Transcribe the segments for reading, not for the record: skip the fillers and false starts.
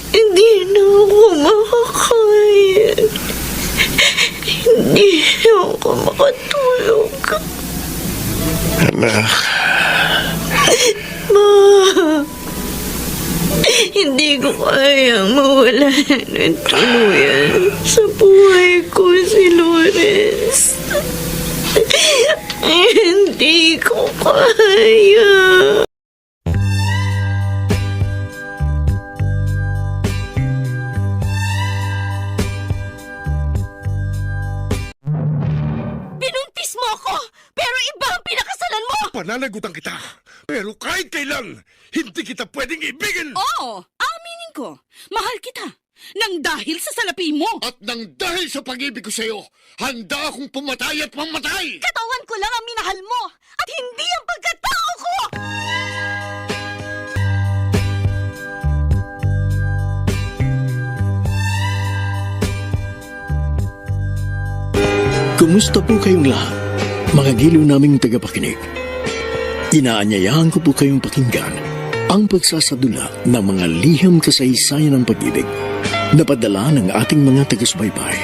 Hindi na ako makakaya. Hindi na ako makatulog. Anak, Ma, hindi ko kayang mawala ng tuluyan sa buhay ko si Lawrence. Hindi ko kaya. Binuntis mo ako, pero iba ang pinakasalan mo! pananagutan kita. Pero kahit kailan, hindi kita pwedeng ibigin. Oo, aminin ko. Mahal kita. Nang dahil sa salapi mo. At nang dahil sa pag-ibig ko sa'yo, handa akong pumatay at mamatay. Katawan ko lang ang minahal mo at hindi ang pagkatao ko! Kumusta po kayong lahat, mga giliw naming tagapakinig? Inaanyayahan ko po kayong pakinggan ang pagsasadula ng mga liham kasaysayan ng pag-ibig na padala ng ating mga taga-subaybay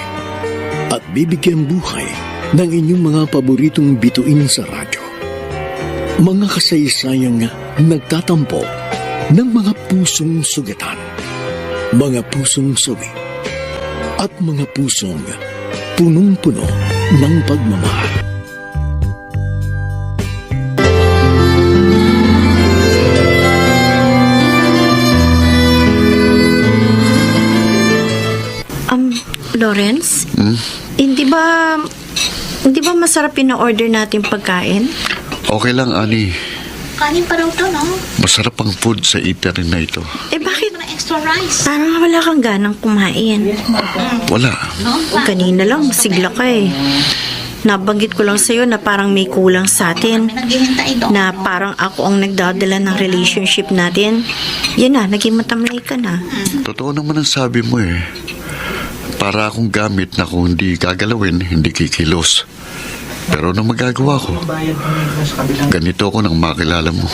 at bibigyan buhay ng inyong mga paboritong bituin sa radyo. Mga kasaysayang nagtatampo ng mga pusong sugatan, mga pusong sawi, at mga pusong punong-puno ng pagmamahal. Lawrence? Hindi ba masarap yung na-order natin pagkain? Okay lang, Ani. Kanin pa raw to, no? Masarap ang food sa eatery na ito. Bakit? Ng extra rice. Parang wala kang ganang kumain. Wala. Kanina lang, masigla ka eh. Nabanggit ko lang sa'yo na parang may kulang sa atin. Naghihintay doon. Na parang ako ang nagdadala ng relationship natin. Yan na, naging matamlay ka na. Totoo naman ang sabi mo eh. Para akong gamit na kung hindi gagalawin, hindi kikilos. Pero ano magagawa ko? Ganito ako nang makilala mo.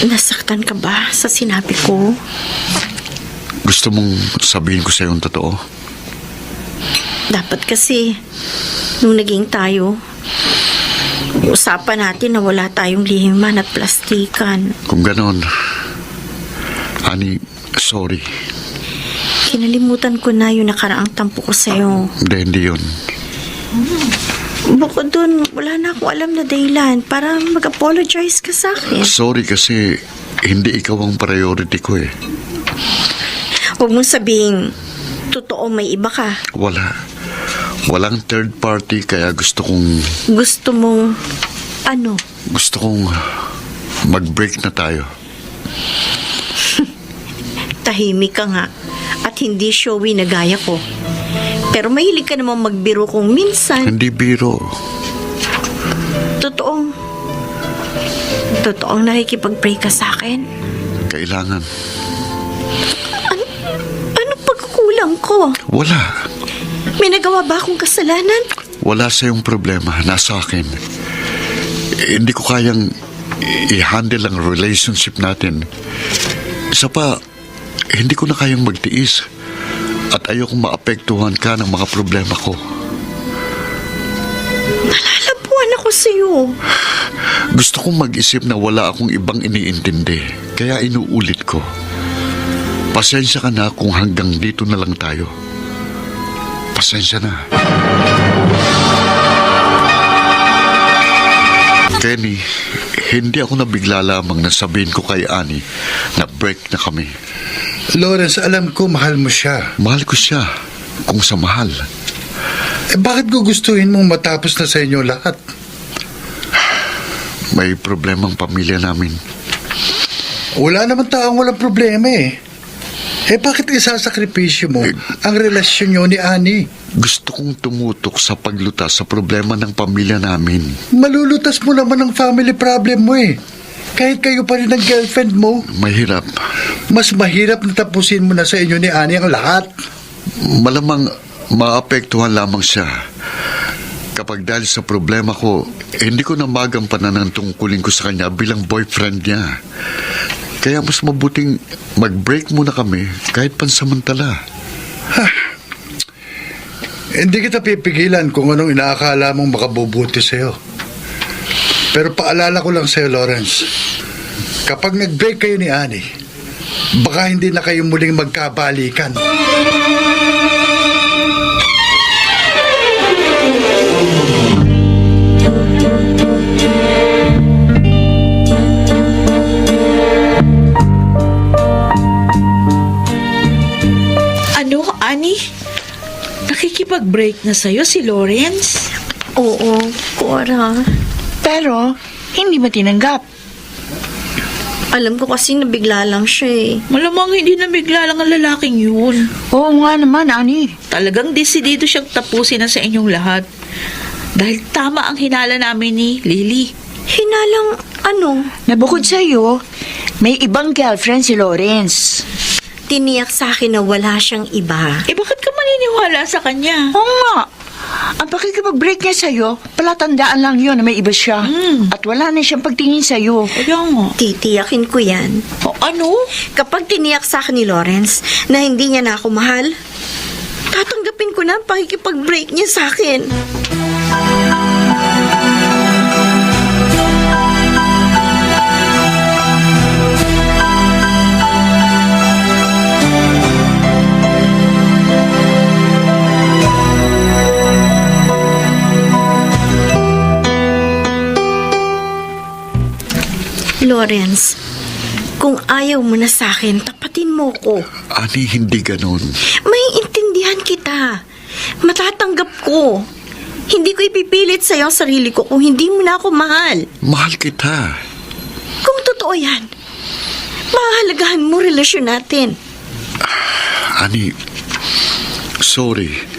Nasaktan ka ba sa sinabi ko? Gusto mong sabihin ko sa'yo ang totoo? Dapat kasi, nung naging tayo, usapan natin na wala tayong lihiman at plastikan. Kung ganon, Ani, sorry. Kinalimutan ko na yung nakaraang tampo ko sa'yo. Hindi yun. Bukod dun, wala na akong alam na dahilan para mag-apologize ka sa akin. Sorry kasi hindi ikaw ang priority ko eh. Huwag mong sabihin, totoo may iba ka. Walang third party kaya gusto kong Ano? Gusto kong mag-break na tayo. Tahimik ka nga at hindi showy na gaya ko. Pero mahilig ka naman magbiro kung minsan. Hindi biro. Totoong nakikipag-pray ka sa akin. Kailangan. Ano pagkukulang ko? Wala. May nagawa ba akong kasalanan? Wala sa iyong problema. Nasa akin. Hindi ko kayang i-handle ang relationship natin. Isa pa, hindi ko na kayang magtiis. At ayokong maapektuhan ka ng mga problema ko. Nalalabuan ako sa'yo. Gusto kong mag-isip na wala akong ibang iniintindi. Kaya inuulit ko. Pasensya ka na kung hanggang dito na lang tayo. Pasensya na. Kenny, hindi ako nabigla lamang na sabihin ko kay Annie na break na kami. Lawrence, alam ko mahal mo siya. Mahal ko siya, kung sa mahal. Bakit gugustuhin mong matapos na sa inyo lahat? May problemang pamilya namin. Wala naman taong walang problema eh. Bakit isasakripisyo mo ang relasyon nyo ni Annie? Gusto kong tumutok sa paglutas sa problema ng pamilya namin. Malulutas mo naman ang family problem mo eh. Kahit kayo pa rin ang girlfriend mo. Mahirap. Mas mahirap na tapusin mo na sa inyo ni Annie ang lahat. Malamang maapektuhan lamang siya. Kapag dahil sa problema ko, hindi ko na magampanan ang tungkulin ko sa kanya bilang boyfriend niya. Kaya mas mabuting mag-break muna kami kahit pansamantala. Hindi kita pipigilan kung anong inaakala mong makabubuti sa'yo. Pero paalala ko lang sa'yo, Lawrence. Kapag nag-break kayo ni Annie, baka hindi na kayo muling magkabalikan. Ano, Annie? Nakikipag-break na sa'yo si Lawrence? Oo, Cora. Pero, hindi mo tinanggap. Alam ko kasi nabigla lang siya eh. Malamang hindi na bigla lang ang lalaking yun. Oo nga naman, Ani. Talagang desidido siyang tapusin na sa inyong lahat. Dahil tama ang hinala namin ni Lily. Hinalang ano? Nabukod sa'yo, may ibang girlfriend si Lawrence. Tiniyak sa akin na wala siyang iba. Eh bakit ka maniniwala sa kanya? Oo nga. Ang pakikipag-break niya sa'yo, palatandaan lang yun na may iba siya. At wala na siyang pagtingin sa'yo. Kaya nga. Titiyakin ko yan. O, ano? Kapag tiniyak sa akin ni Lawrence na hindi niya na ako mahal, tatanggapin ko na ang pakikipag-break niya sa akin. Lawrence, kung ayaw mo na sa akin, tapatin mo ko. Ani, hindi ganun. May intindihan kita. Matatanggap ko. Hindi ko ipipilit sa'yo ang sarili ko kung hindi mo na ako mahal. Mahal kita. Kung totoo yan, mahalagahan mo relasyon natin. Ani, sorry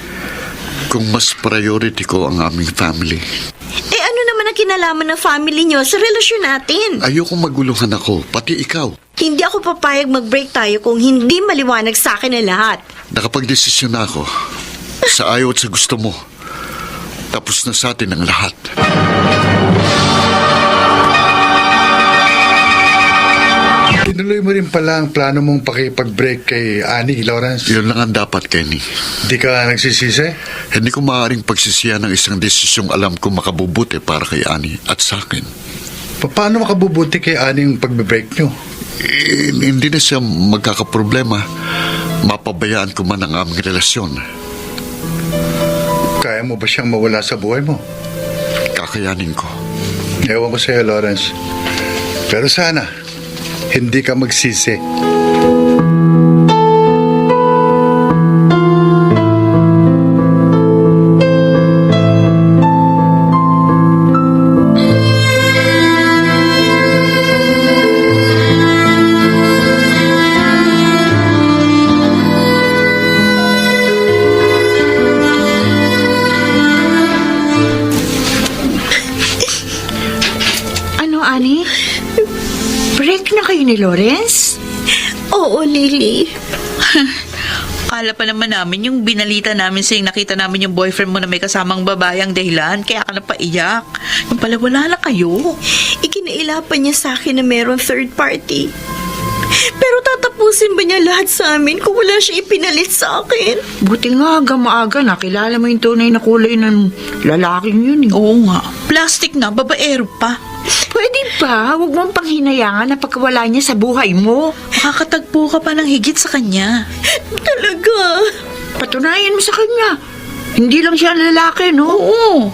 kung mas priority ko ang aming family. Eh ano naman ang kinalaman ng family nyo sa relasyon natin? Ayoko maguluhan ako, pati ikaw. Hindi ako papayag mag-break tayo kung hindi maliwanag sa akin ang lahat. Nakapag-desisyon na ako. Sa ayaw at sa gusto mo. Tapos na sa atin ang lahat. Tinuloy mo rin pala ang plano mong pakipag-break kay Annie, Lawrence. Yun lang ang dapat, Kenny. Di ka nagsisisi? Hindi ko maaaring pagsisiyan ng isang desisyong alam ko makabubuti para kay Annie at sa akin. Paano makabubuti kay Annie yung pagbe-break nyo? Hindi na siya magkakaproblema. Mapabayaan ko man ang aming relasyon. Kaya mo ba siyang mawala sa buhay mo? Kakayanin ko. Ewan ko sa'yo, Lawrence. Pero sana, hindi ka magsisi. Ano, Ani? Break na kayo ni Lawrence? Oo, Lily. Akala pa naman namin yung binalita namin sa'yo, nakita namin yung boyfriend mo na may kasamang babae ang dahilan, kaya ka napaiyak. Yung pala wala na kayo. Ikinailapan niya sa akin na mayroong third party. Pero tatapusin ba niya lahat sa amin kung wala siya ipinalit sa akin? Buti nga, maaga nakilala mo yung tunay na kulay ng lalaking yun. Oo nga. Plastic na, babaero pa. Pwede ba? Huwag mong panghinayangan na pagkawala niya sa buhay mo. Makakatagpo ka pa ng higit sa kanya. Talaga? Patunayan mo sa kanya. Hindi lang siya ang lalaki, no? Oo.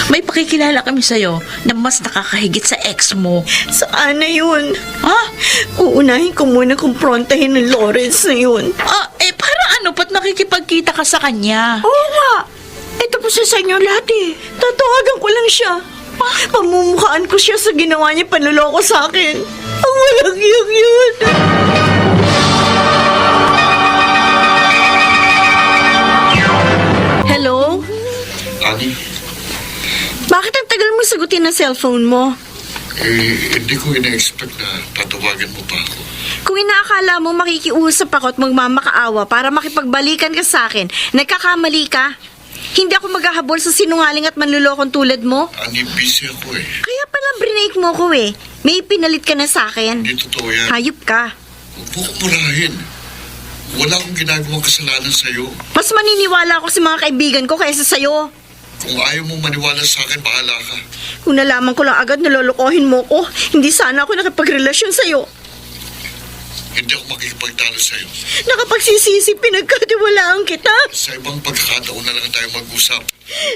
May pakikilala kami sa'yo na mas nakakahigit sa ex mo. Saan na yun? Ha? Uunahin ko muna kumprontahin ng Lawrence na yun. Para ano? Ba't nakikipagkita ka sa kanya? Oo nga. Ito po sa inyo lahat eh. Tatawagan ko lang siya. Pamumukhaan ko siya sa ginawa niya panloloko sa akin. Ang walang iyang yun. Hello? Ani? Bakit ang tagal mo sagutin ang cellphone mo? Hindi ko ina-expect na tatawagan mo pa ako. Kung inaakala mo makikiusap ako at magmamakaawa para makipagbalikan ka sa akin, nagkakamali ka. Hindi ako maghahabol sa sinungaling at manlulokong tulad mo. Ani, busy ako eh. Kaya pala brinake mo ko eh. May pinalit ka na sa akin. Hindi totoo yan. Hayop ka. Huwag mo kong murahin. Wala akong ginagawang kasalanan sa'yo. Mas maniniwala ako sa mga kaibigan ko kaysa sa'yo. Kung ayaw mong maniwala sa akin, bahala ka. Kung nalaman ko lang agad na lolokohin mo ko, hindi sana ako nakipagrelasyon sa'yo. Hindi ako makikipagtalo sa'yo. Nakapagsisisi, pinagkatiwalaan kita. Sa ibang pagkakataon na lang tayo mag-usap.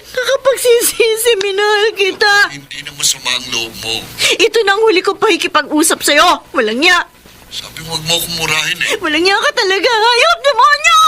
Nakapagsisisi, minahal kita. Hindi na masama ang loob mo. Ito na ang huli ko pakikipag-usap sa'yo. Walang niya. Sabi mo, huwag mo akong murahin eh. Walang niya ka talaga. Hayop, demonyo!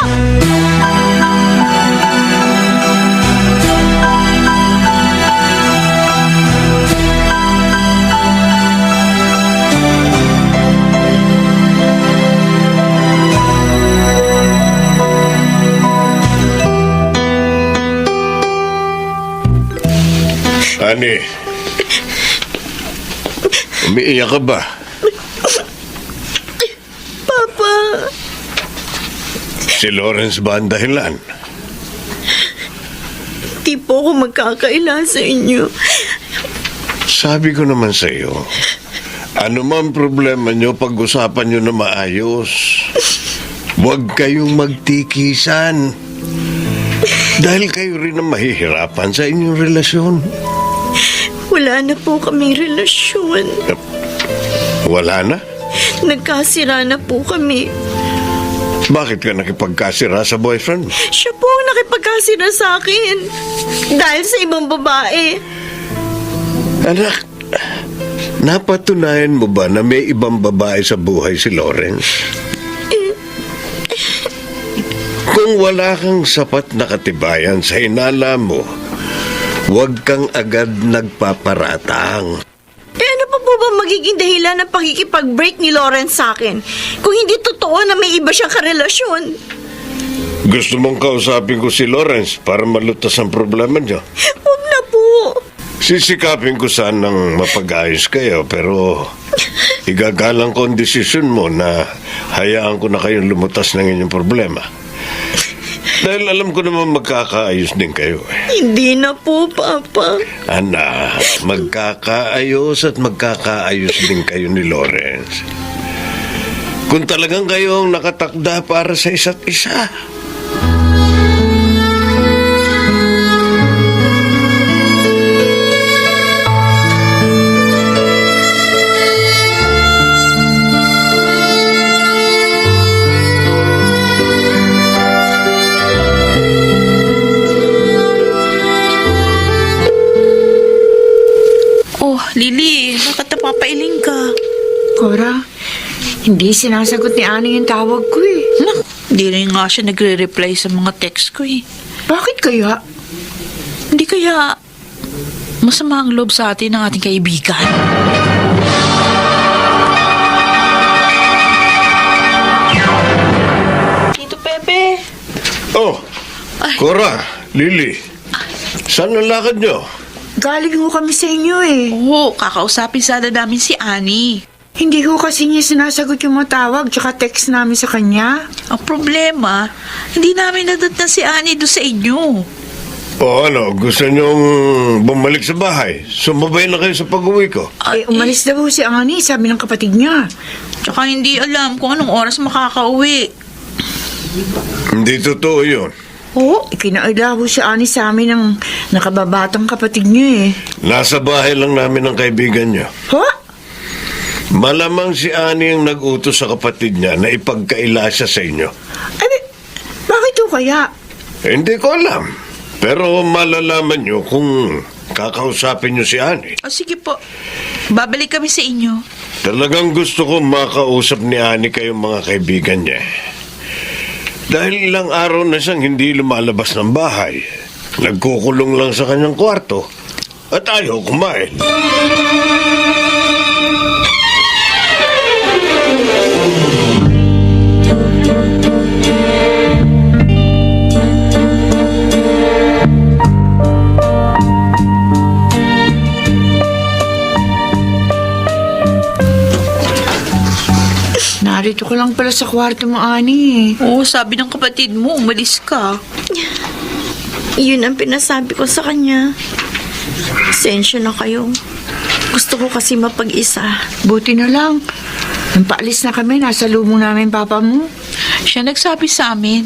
Ani, umiiyak ka ba? Papa, Si Lawrence ba ang dahilan? di po ako magkakaila sa inyo. Sabi ko naman sa iyo, ano man problema nyo, pag-usapan nyo na maayos. Huwag kayong magtikisan. Dahil kayo rin ang mahihirapan sa inyong relasyon. Wala na po kaming relasyon. Wala na? Nagkasira na po kami. Bakit ka nakipagkasira sa boyfriend mo? Siya po ang nakipagkasira sa akin. Dahil sa ibang babae. Anak, napatunayan mo ba na may ibang babae sa buhay si Lawrence? Kung wala kang sapat na katibayan sa hinala mo, huwag kang agad nagpaparatang. Ano pa po ba magiging dahilan ng pakikipag-break ni Lawrence sa akin? Kung hindi totoo na may iba siyang karelasyon. Gusto mong kausapin ko si Lawrence para malutas ang problema niyo? Huwag na po. Sisikapin ko sanang mapag-ayos kayo, pero igagalang ko ang desisyon mo na hayaan ko na kayong lumutas ng inyong problema. Dahil alam ko naman magkakaayos din kayo. Hindi na po, Papa. Anak, magkakaayos at magkakaayos din kayo ni Lawrence. Kung talagang kayo ang nakatakda para sa isa't isa. Oh, Lily, bakit napapailing ka? Cora, hindi sinasagot ni Ani yung tawag ko eh. Nak, hindi rin nga siya nagre-reply sa mga text ko eh. Bakit kaya? Hindi kaya masama ang loob sa atin ng ating kaibigan. Tito Pepe. Oh, Cora, Lily, saan ang lakad nyo? Galing ho kami sa inyo eh. Oo, kakausapin sana namin si Annie. Hindi ho kasi niya sinasagot yung mga tawag tsaka text namin sa kanya. Ang problema, hindi namin nadatnan si Annie doon sa inyo. O ano, gusto nyong bumalik sa bahay? Sumabay na kayo sa pag-uwi ko. Umalis daw ho si Ani, sabi ng kapatid niya. Tsaka hindi alam kung anong oras makakauwi. Hindi totoo yun. Oo, ikinaila ho si Ani sa amin ng nakababatang kapatid niya eh. Nasa bahay lang namin ang kaibigan niya. Ha? Malamang si Ani ang nag-utos sa kapatid niya na ipagkaila siya sa inyo. Ay, bakit ho kaya? Hindi ko alam. Pero malalaman niyo kung kakausapin niyo si Ani. O sige po, babalik kami sa inyo. Talagang gusto ko makausap ni Ani kayong mga kaibigan niya. Dahil ilang araw na siyang hindi lumalabas ng bahay. Nagkukulong lang sa kanyang kwarto at ayaw kumain. Narito ko lang pala sa kwarto mo, Ani. Oo, sabi ng kapatid mo, umalis ka. Yun ang pinasabi ko sa kanya. Pasensya na kayo. Gusto ko kasi mapag-isa. Buti na lang. Nang paalis na kami, nasa lubong namin papa mo. Siya nagsabi sa amin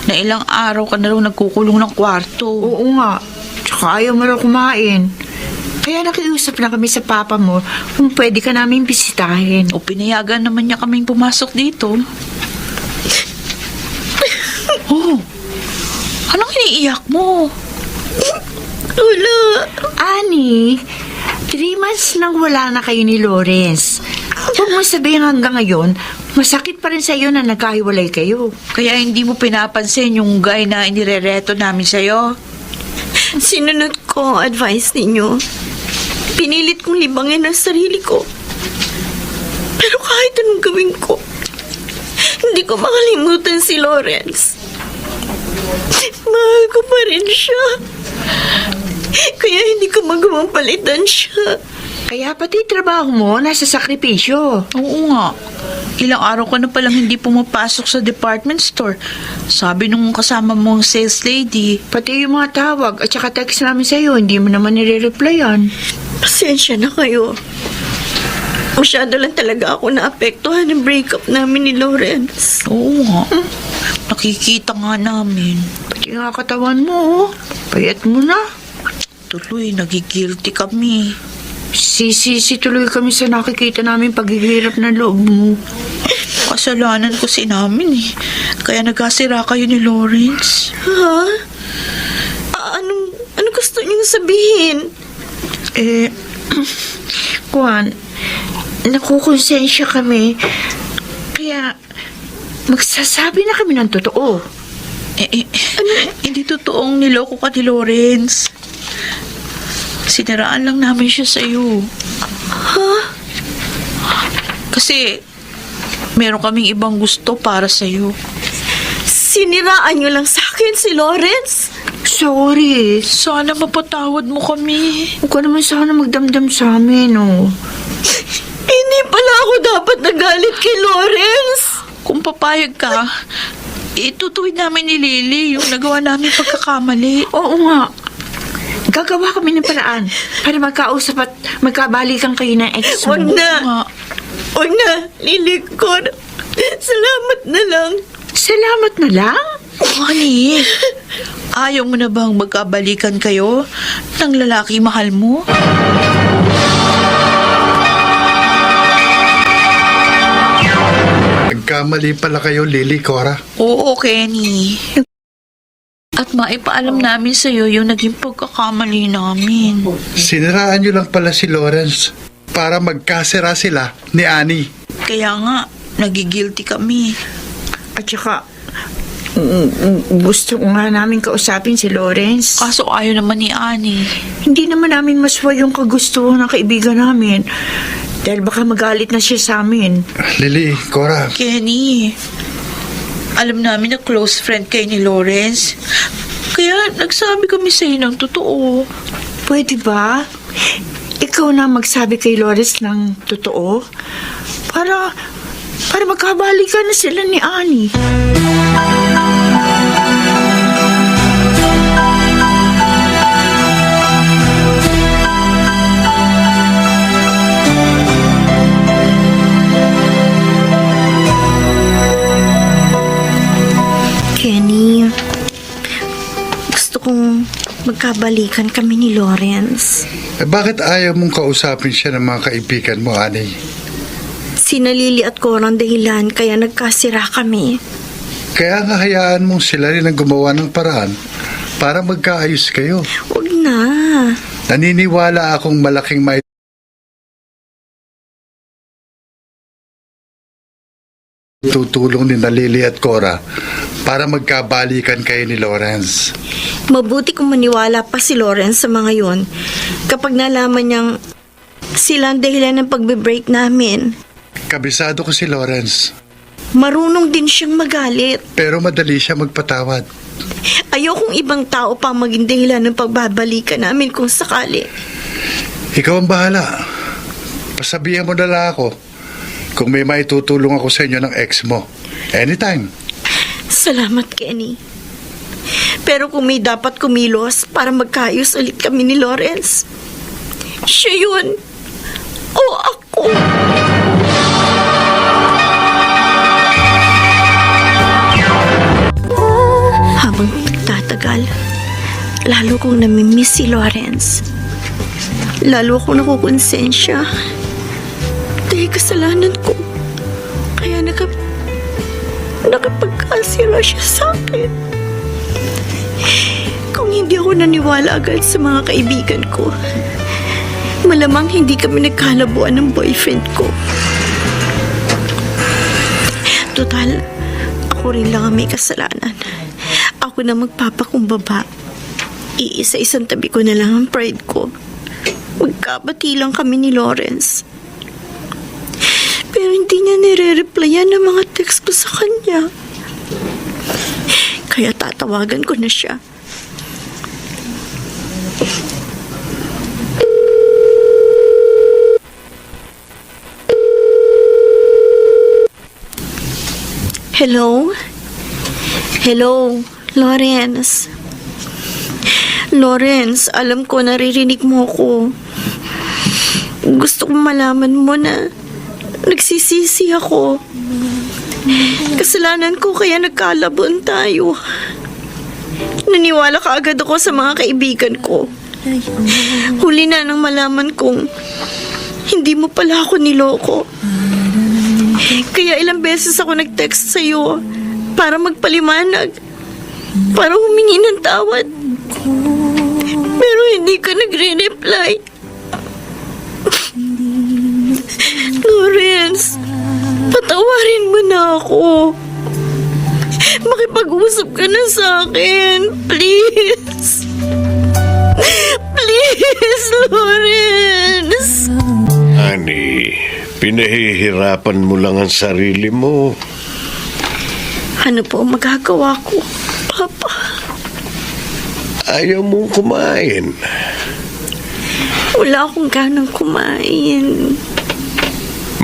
na ilang araw ka na raw nagkukulong ng kwarto. Oo nga. Tsaka ayaw mo raw kumain. Kaya nakiusap na kami sa papa mo kung pwede ka namin bisitahin. O pinayagan naman niya kaming pumasok dito. Oh, anong iniiyak mo? Wala. Ani, 3 months nang wala na kayo ni Lawrence. Huwag mo sabihin hanggang ngayon, masakit pa rin sa iyo na nagkahiwalay kayo. Kaya hindi mo pinapansin yung guy na inirereto namin sa'yo? Sinunod ko ang advice ninyo. Pinilit kong libangin ang sarili ko. Pero kahit anong gawin ko, hindi ko makalimutan si Lawrence. Mahal ko pa rin siya. Kaya hindi ko magawang palitan siya. Kaya pati trabaho mo nasa sakripisyo. Oo nga. Ilang araw ka na palang hindi pumapasok sa department store. Sabi nung kasama mong sales lady. Pati yung mga tawag at saka text namin sa'yo, hindi mo naman nire-replyan. Pasensya na kayo. Masyado lang talaga ako naapektuhan ng breakup namin ni Lawrence. Oo nga. Nakikita nga namin. Pati nga katawan mo, payat mo na. Tuloy, nagigilty kami. Sisisi tuloy kami sa nakikita namin paghihirap ng loob mo. Kasalanan ko si namin eh. Kaya nagkasira kayo ni Lawrence. Ha? Anong gusto niyong sabihin? Juan, nakukonsensya kami. Kaya, magsasabi na kami ng totoo. Hindi totoong niloko ka ni Lawrence. Siniraan lang namin siya sa'yo. Ha? Kasi, meron kaming ibang gusto para sa'yo. Siniraan niyo lang sa akin si Lawrence? Sorry. Sana mapatawad mo kami. Huwag ka naman sana magdamdam sa amin, oh. Hindi pala ako dapat nagalit kay Lawrence. Kung papayag ka, itutuwid namin ni Lily yung nagawa namin pagkakamali. Oo nga. Gagawa kami ng paraan para magkausap at magkabalikan kayo ng ex mo. Huwag na. nga. Huwag na. Lilikod. Salamat na lang. Salamat na lang? Honey, ayaw mo na bang magkabalikan kayo ng lalaki mahal mo? Nagkamali pala kayo, Lily, Cora. Oo, Kenny. At maipaalam namin sa'yo yung naging pagkakamali namin. Siniraan niyo lang pala si Lawrence para magkasira sila ni Annie. Kaya nga, nagigilty kami. At saka, gusto ko nga namin kausapin si Lawrence. Kaso ayaw naman ni Annie. Hindi naman namin maswa yung kagustuhan ng kaibigan namin. Dahil baka magalit na siya sa amin. Lily, Cora, Kenny, alam namin na close friend kayo ni Lawrence. Kaya nagsabi kami sa'yo ng totoo. Pwede ba? Ikaw na magsabi kay Lawrence ng totoo? Para magkabalikan na sila ni Annie. Kenny, gusto kong magkabalikan kami ni Lawrence. bakit ayaw mong kausapin siya ng mga kaibigan mo, Annie? Sina Lily at Cora ang dahilan kaya nagkasira kami. Kaya nga hayaan mong sila rin ang gumawa ng paraan para magkaayos kayo. Huwag na. Naniniwala akong malaking may tutulong ni Lily at Cora para magkabalikan kayo ni Lawrence. Mabuti kung maniwala pa si Lawrence sa mga yon. Kapag nalaman niyang sila ang dahilan ng pagbe-break namin. Kabisado ko si Lawrence, Marunong din siyang magalit. pero madali siya magpatawad. Ayokong ibang tao pa maging dahilan ng pagbabalikan namin kung sakali. Ikaw ang bahala. Pasabihan mo na lang ako kung may maitutulong ako sa inyo ng ex mo. Anytime. Salamat, Kenny. Pero kung may dapat kumilos para magkaayos ulit kami ni Lawrence, siya yun. O ako. Habang tatagal, lalo kong namimiss si Lawrence. Lalo akong nakukonsensya. Dahil kasalanan ko. Kaya nakapagkasira siya sa akin. Kung hindi ako naniwala agad sa mga kaibigan ko, malamang hindi kami nagkalabuan ng boyfriend ko. Total, ako rin lang ang may kasalanan. Ako na magpapakumbaba. Iisa-isang tabi ko na lang ang pride ko. Magkabati lang kami ni Lawrence. Pero hindi niya nire-replyan ng mga text ko sa kanya. Kaya tatawagan ko na siya. Hello? Hello, Lawrence. Lawrence, alam ko naririnig mo ko. Gusto kong malaman mo na nagsisisi ako. Kasalanan ko kaya nagkalabon tayo. Naniwala ka agad ako sa mga kaibigan ko. Huli na nang malaman kong hindi mo pala ako niloko. Kaya ilang beses ako nag-text sa'yo para magpaliwanag, para humingi ng tawad. Pero hindi ka nagre-reply. Lawrence, patawarin mo na ako. Makipag-usap ka na sa akin, please. Please, Lawrence. Ani, pinahihirapan mo lang ang sarili mo. Ano po ang magagawa ko, Papa? Ayaw mong kumain. Wala akong ganang kumain.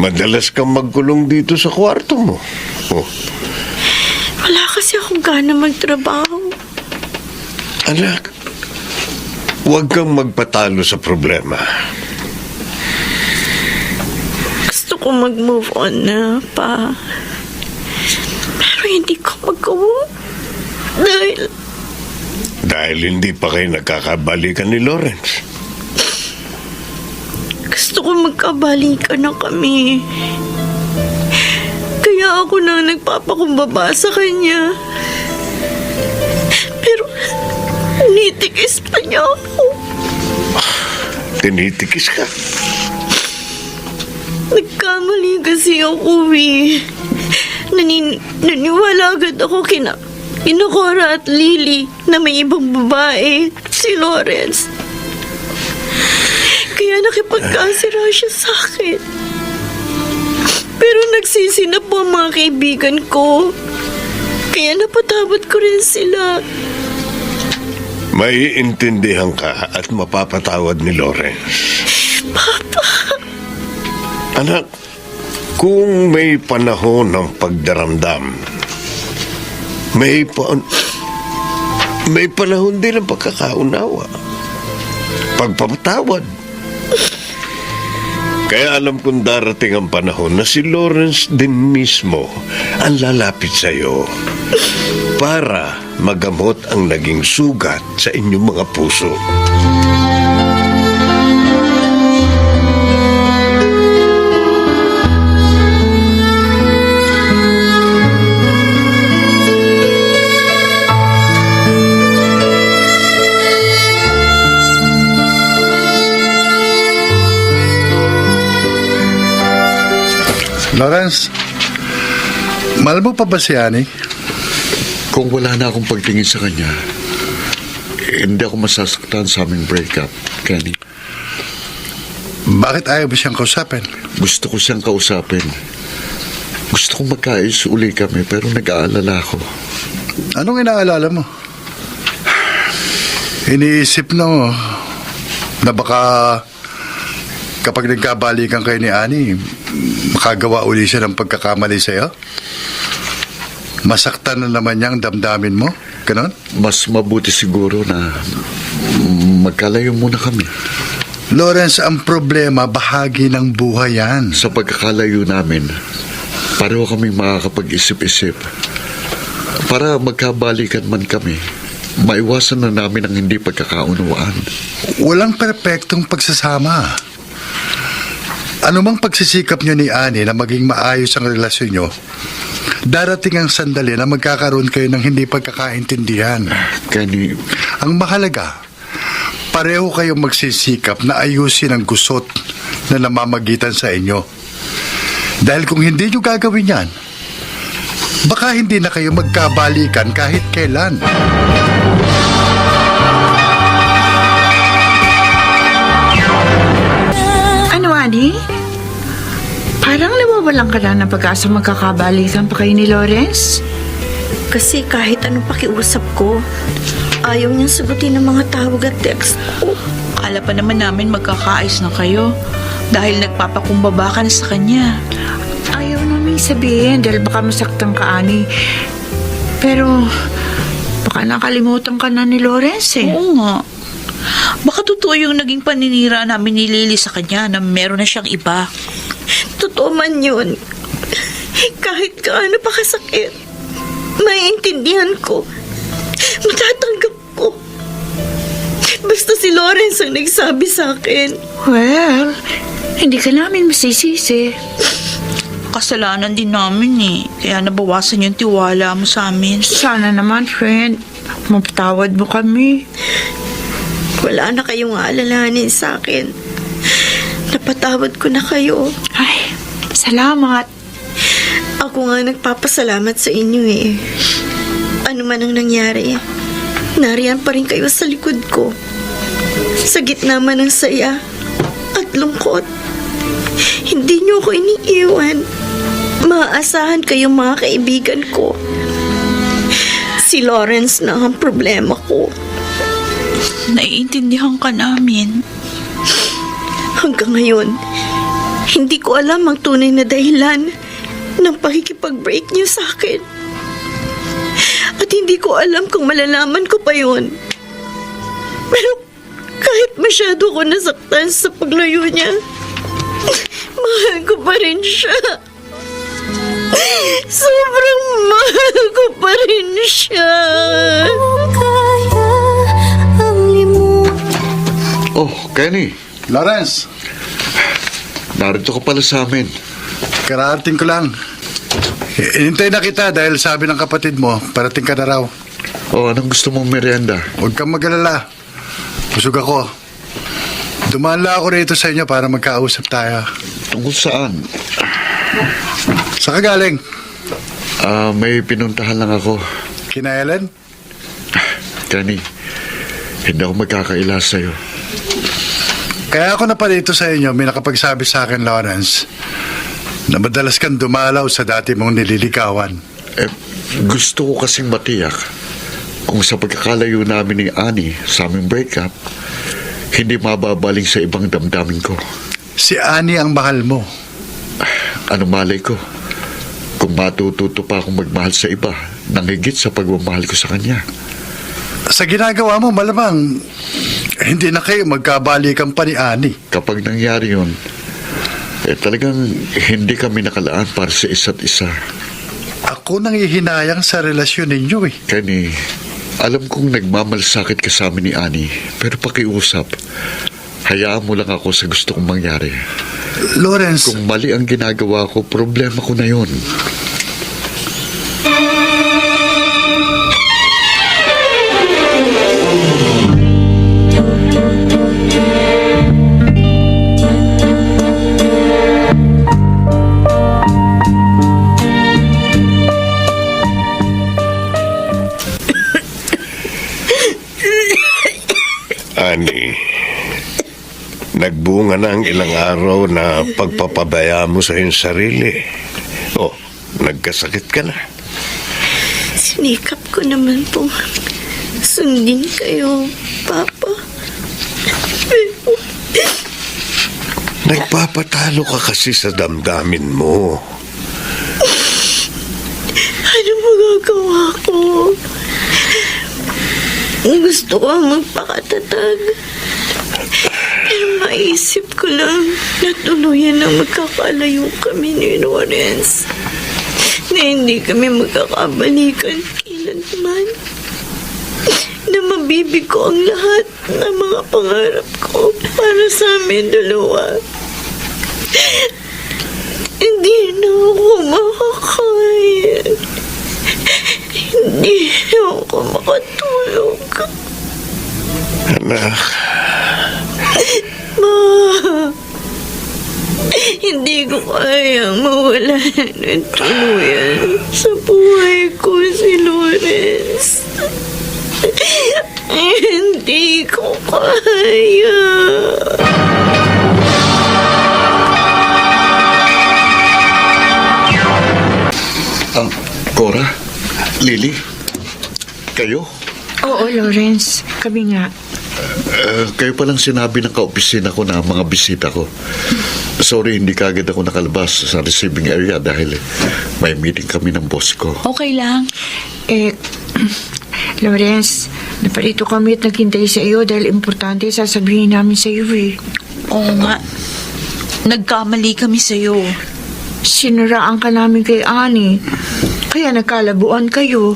Madalas kang magkulong dito sa kwarto mo. Oh, Wala kasi akong gana magtrabaho. anak, huwag kang magpatalo sa problema. Gusto ko mag-move on na, Pa. Pero hindi ko magawa. Dahil hindi pa kayo nagkakabalikan ni Lawrence. Gusto ko magkabalikan na kami. Kaya ako na nagpapakumbaba sa kanya. Pero nitikis pa niya ako. Tinitikis ka. Nagkamali kasi ako eh. Naniwala agad ako kina Cora at Lily na may ibang babae, si Lawrence. Kaya nakipagkasira siya sa akin. Pero nagsisi na po ang mga kaibigan ko. Kaya napatawad ko rin sila. Maiintindihan ka at mapapatawad ni Lawrence. Papa. Anak, kung may panahon ng pagdaramdam, may panahon din ng pagkakaunawa. Pagpapatawad. Kaya alam kong darating ang panahon na si Lawrence din mismo ang lalapit sa iyo para magamot ang naging sugat sa inyong mga puso. Lawrence, mahal mo pa ba si Annie? Kung wala na akong pagtingin sa kanya, hindi ako masasaktan sa aming breakup, Kenny. Bakit ayaw mo siyang kausapin? Gusto ko siyang kausapin. Gusto kong magkaayos uli kami, pero nag-aalala ako. Anong inaalala mo? Iniisip na baka kapag nagkabalikan kayo ni Annie, makagawa uli siya ng pagkakamali sa'yo? Masaktan na naman niyang damdamin mo, Ganon? Mas mabuti siguro na magkalayo muna kami. Lawrence, ang problema, bahagi ng buhay yan. Sa pagkakalayo namin, pareho kaming makakapag-isip-isip. Para magkabalikan man kami, maiwasan na namin ang hindi pagkakaunawaan. Walang perpektong pagsasama. Anumang pagsisikap nyo ni Annie na maging maayos ang relasyon nyo, darating ang sandali na magkakaroon kayo ng hindi pagkakaintindihan. Kenny, Ang mahalaga, pareho kayong magsisikap na ayusin ang gusot na namamagitan sa inyo. Dahil kung hindi nyo gagawin yan, baka hindi na kayo magkabalikan kahit kailan. Ano, Ani? Parang nawawalan ka na ng pag-asa magkakabalikan pa kayo ni Lawrence? Kasi kahit anong pakiusap ko, ayaw niyang sagutin ng mga tawag at text ko. Akala pa naman namin magkakaayos na kayo dahil nagpapakumbaba ka na sa kanya. Ayaw namin sabihin dahil baka masaktan ka, Ani. Pero baka nakalimutan ka na ni Lawrence eh. Oo nga. Baka totoo yung naging paninira namin ni Lily sa kanya na meron na siyang iba. Totoo man yun. Kahit gaano pa kasakit, maiintindihan ko. Matatanggap ko. Basta si Lawrence ang nagsabi sa akin. Well, hindi ka namin masisisi. Kasalanan din namin eh. Kaya nabawasan yung tiwala mo sa amin. Sana naman, friend, mapatawad mo kami. Wala na kayong aalalahanin sa akin. Napatawad ko na kayo. Ay, salamat. Ako nga nagpapasalamat sa inyo eh. Ano man ang nangyari, nariyan pa rin kayo sa likod ko. Sa gitna man ng saya at lungkot. Hindi niyo ako iniiwan. Maaasahan kayong mga kaibigan ko. Si Lawrence na ang problema ko. Naiintindihan ka namin. Hanggang ngayon, hindi ko alam ang tunay na dahilan ng pakikipag-break niyo sa akin. At hindi ko alam kung malalaman ko pa yon. Pero kahit masyado ko nasaktan sa paglayo niya, mahal ko pa rin siya. Sobrang mahal ko pa rin siya. oh, Kenny, Lawrence, narito ka pala sa amin. kararating ko lang. Inintay na kita dahil sabi ng kapatid mo, parating ka na raw. Oh, anong gusto mong merienda? Huwag kang mag-alala. Busog ako. Dumaan lang ako rito sa inyo para magkausap tayo. Tungkol saan? Saan ka galing? May pinuntahan lang ako. Kina Ellen? Kenny, hindi ako magkakaila sa'yo. Kaya ako na pa dito sa inyo, may nakapagsabi sa akin, Lawrence, na madalas kang dumalaw sa dati mong nililigawan. Gusto ko kasing matiyak kung sa pagkakalayo namin ni Annie sa aming breakup, hindi mababaling sa ibang damdamin ko. Si Annie ang mahal mo. Ano malay ko? Kung matututo pa akong magmahal sa iba nang higit sa pagmamahal ko sa kanya. Sa ginagawa mo, malamang hindi na kayo magkabalikan pa ni Annie. Kapag nangyari yun, talagang hindi kami nakalaan para sa isa't isa. Ako nang ihinayang sa relasyon ninyo eh. Kenny, alam kong nagmamalasakit ka sa amin ni Annie, pero pakiusap, hayaan mo lang ako sa gusto kong mangyari. Lawrence, Kung mali ang ginagawa ko, problema ko na yun. Ani, nagbunga na ang ilang araw na pagpapabaya mo sa iyong sarili. Oh, nagkasakit ka na. Sinikap ko naman po sundin kayo, Papa. Pero Nagpapatalo ka kasi sa damdamin mo. ano magagawa ko? Gusto ko magpakatatag. Pero maisip ko lang na tuluyan na magkakalayo kami ni Lawrence. Na hindi kami magkakabalikan kailanman. Na mabibigo ang lahat ng mga pangarap ko para sa amin dalawa. Hindi na ako makakaya. Hindi ako makatulog. Anak, Ma, hindi ko kayang mawala ng tuluyan sa buhay ko si Lawrence. Hindi ko kaya. Cora, Lily, kayo? Oo, Lawrence. Kami nga. Kayo palang sinabi ng kaopisina ko na mga bisita ko. Sorry, hindi kagad ako nakalabas sa receiving area dahil may meeting kami ng boss ko. Okay lang. Lawrence, naparito kami at naghintay sa iyo dahil importante sasabihin namin sa iyo eh. Oo nga. Nagkamali kami sa'yo. Sinuraan ka namin kay Annie. Kaya nagkalabuan kayo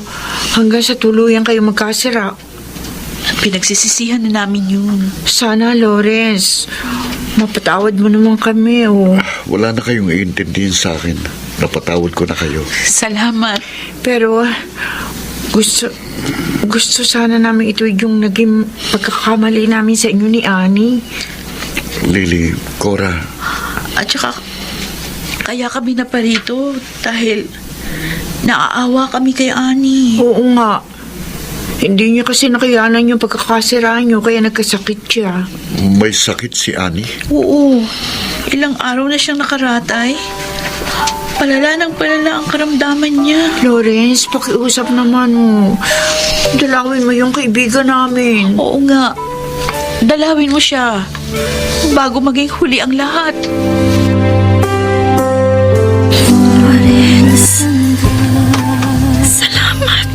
hanggang sa tuluyan kayo magkasira. Pinagsisisihan na namin yun. Sana, Lawrence, mapatawad mo naman kami, oh. Wala na kayong iintindihin sa akin. Napatawad ko na kayo. Salamat. Pero, gusto sana namin ito yung naging pagkakamali namin sa inyo ni Annie. Lily, Cora, At saka, kaya kami na parito dahil naaawa kami kay Annie. Oo nga. Hindi niya kasi nakayanan yung pagkakasira niyo kaya nagkasakit siya. may sakit si Annie. Oo. Ilang araw na siyang nakaratay. Palala ng palala ang karamdaman niya. Lawrence, pakiusap naman mo. Dalawin mo yung kaibigan namin. Oo nga. Dalawin mo siya bago maging huli ang lahat. Lawrence, salamat.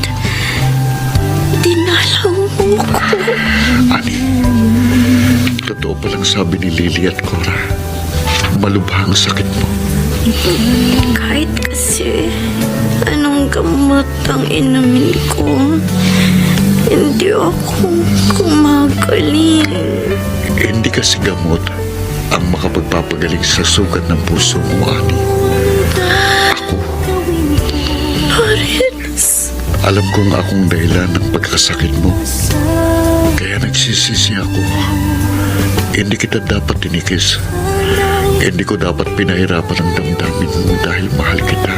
Dinalaw mo ko. Annie, totoo palang sabi ni Lily at Cora. Malubha ang sakit mo. Kahit kasi anong gamot ang inumin ko, hindi ako kumagaling. Hindi kasi gamot ang makapagpapagaling sa sugat ng puso mo, Annie. Ako, Lawrence, alam kong akong dahilan ng pagkakasakit mo. Kaya nagsisisi ako. Hindi kita dapat tinikis. Hindi ko dapat pinahirapan ang damdamin mo dahil mahal kita.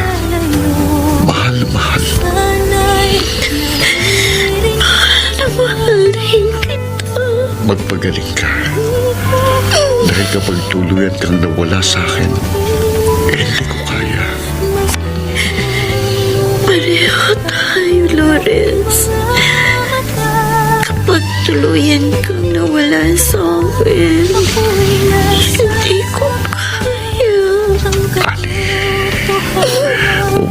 Mahal na mahal. mahal rin kita. Magpagaling ka. Dahil kapag tuluyan kang nawala sa akin, hindi ko kaya. Pareho tayo, Lawrence. Kapag tuluyan kang nawala sa akin, hindi ko kaya. Annie. Lawrence.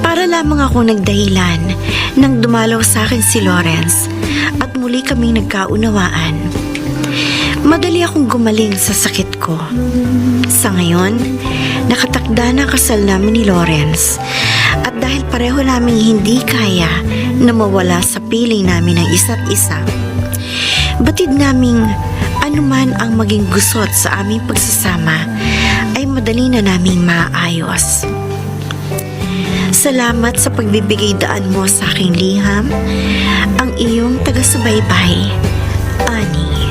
Para lamang ako nagdahilan nang dumalaw sa akin si Lawrence at muli kaming nagkaunawaan. Madali akong gumaling sa sakit ko. Sa ngayon, nakatakda na kasal namin ni Lawrence at dahil pareho naming hindi kaya na mawala sa piling namin ng isa't isa, batid naming anuman ang maging gusot sa aming pagsasama ay madali na naming maayos. Salamat sa pagbibigay daan mo sa aking liham, ang iyong taga-subaybay, Annie.